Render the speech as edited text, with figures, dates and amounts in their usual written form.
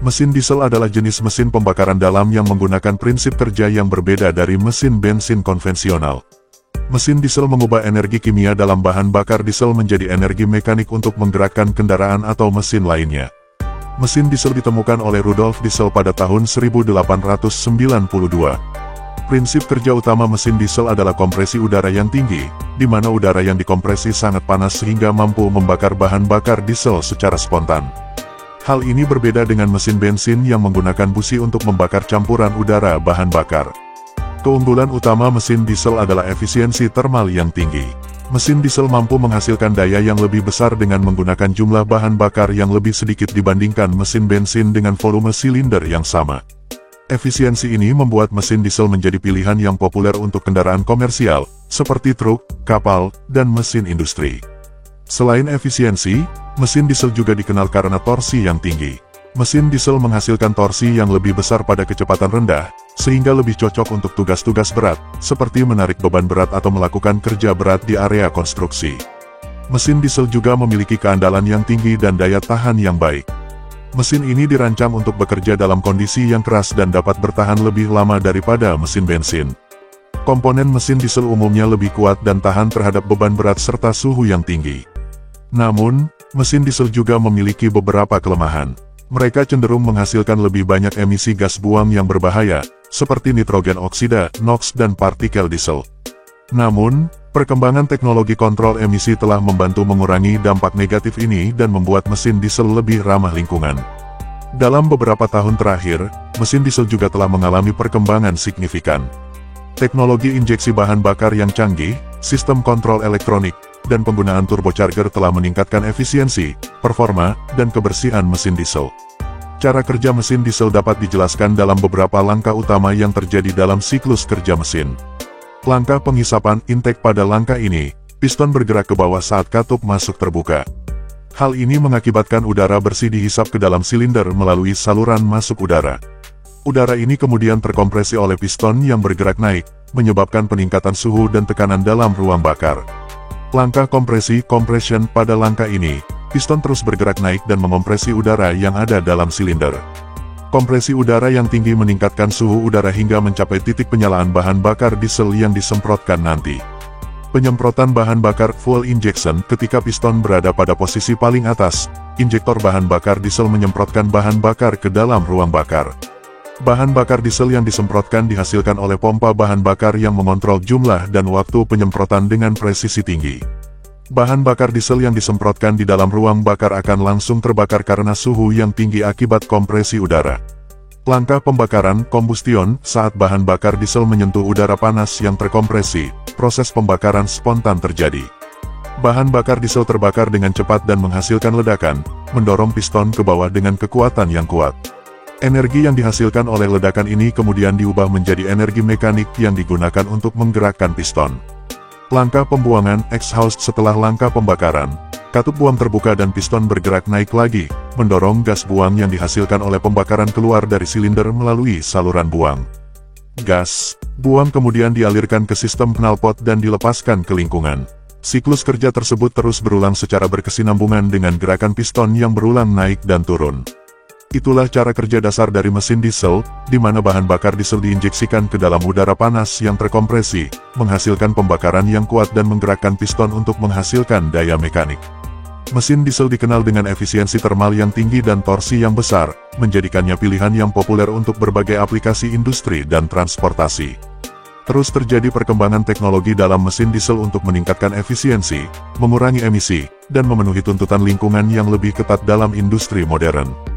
Mesin diesel adalah jenis mesin pembakaran dalam yang menggunakan prinsip kerja yang berbeda dari mesin bensin konvensional. Mesin diesel mengubah energi kimia dalam bahan bakar diesel menjadi energi mekanik untuk menggerakkan kendaraan atau mesin lainnya. Mesin diesel ditemukan oleh Rudolf Diesel pada tahun 1892. Prinsip kerja utama mesin diesel adalah kompresi udara yang tinggi, di mana udara yang dikompresi sangat panas sehingga mampu membakar bahan bakar diesel secara spontan. Hal ini berbeda dengan mesin bensin yang menggunakan busi untuk membakar campuran udara bahan bakar. Keunggulan utama mesin diesel adalah efisiensi termal yang tinggi. Mesin diesel mampu menghasilkan daya yang lebih besar dengan menggunakan jumlah bahan bakar yang lebih sedikit dibandingkan mesin bensin dengan volume silinder yang sama. Efisiensi ini membuat mesin diesel menjadi pilihan yang populer untuk kendaraan komersial, seperti truk, kapal, dan mesin industri. Selain efisiensi, mesin diesel juga dikenal karena torsi yang tinggi. Mesin diesel menghasilkan torsi yang lebih besar pada kecepatan rendah, sehingga lebih cocok untuk tugas-tugas berat, seperti menarik beban berat atau melakukan kerja berat di area konstruksi. Mesin diesel juga memiliki keandalan yang tinggi dan daya tahan yang baik. Mesin ini dirancang untuk bekerja dalam kondisi yang keras dan dapat bertahan lebih lama daripada mesin bensin. Komponen mesin diesel umumnya lebih kuat dan tahan terhadap beban berat serta suhu yang tinggi. Namun, mesin diesel juga memiliki beberapa kelemahan. Mereka cenderung menghasilkan lebih banyak emisi gas buang yang berbahaya, seperti nitrogen oksida, NOx dan partikel diesel. Namun, perkembangan teknologi kontrol emisi telah membantu mengurangi dampak negatif ini dan membuat mesin diesel lebih ramah lingkungan. Dalam beberapa tahun terakhir, mesin diesel juga telah mengalami perkembangan signifikan. Teknologi injeksi bahan bakar yang canggih, sistem kontrol elektronik, dan penggunaan turbocharger telah meningkatkan efisiensi, performa, dan kebersihan mesin diesel. Cara kerja mesin diesel dapat dijelaskan dalam beberapa langkah utama yang terjadi dalam siklus kerja mesin. Langkah penghisapan intake pada langkah ini, piston bergerak ke bawah saat katup masuk terbuka. Hal ini mengakibatkan udara bersih dihisap ke dalam silinder melalui saluran masuk udara. Udara ini kemudian terkompresi oleh piston yang bergerak naik, menyebabkan peningkatan suhu dan tekanan dalam ruang bakar. Langkah kompresi compression pada langkah ini, piston terus bergerak naik dan mengopresi udara yang ada dalam silinder. Kompresi udara yang tinggi meningkatkan suhu udara hingga mencapai titik penyalaan bahan bakar diesel yang disemprotkan nanti. Penyemprotan bahan bakar fuel injection ketika piston berada pada posisi paling atas, injektor bahan bakar diesel menyemprotkan bahan bakar ke dalam ruang bakar. Bahan bakar diesel yang disemprotkan dihasilkan oleh pompa bahan bakar yang mengontrol jumlah dan waktu penyemprotan dengan presisi tinggi. Bahan bakar diesel yang disemprotkan di dalam ruang bakar akan langsung terbakar karena suhu yang tinggi akibat kompresi udara. Langkah pembakaran combustion saat bahan bakar diesel menyentuh udara panas yang terkompresi, proses pembakaran spontan terjadi. Bahan bakar diesel terbakar dengan cepat dan menghasilkan ledakan, mendorong piston ke bawah dengan kekuatan yang kuat. Energi yang dihasilkan oleh ledakan ini kemudian diubah menjadi energi mekanik yang digunakan untuk menggerakkan piston. Langkah pembuangan exhaust setelah langkah pembakaran, katup buang terbuka dan piston bergerak naik lagi, mendorong gas buang yang dihasilkan oleh pembakaran keluar dari silinder melalui saluran buang. Gas buang kemudian dialirkan ke sistem knalpot dan dilepaskan ke lingkungan. Siklus kerja tersebut terus berulang secara berkesinambungan dengan gerakan piston yang berulang naik dan turun. Itulah cara kerja dasar dari mesin diesel, di mana bahan bakar diesel diinjeksikan ke dalam udara panas yang terkompresi, menghasilkan pembakaran yang kuat dan menggerakkan piston untuk menghasilkan daya mekanik. Mesin diesel dikenal dengan efisiensi termal yang tinggi dan torsi yang besar, menjadikannya pilihan yang populer untuk berbagai aplikasi industri dan transportasi. Terus terjadi perkembangan teknologi dalam mesin diesel untuk meningkatkan efisiensi, mengurangi emisi, dan memenuhi tuntutan lingkungan yang lebih ketat dalam industri modern.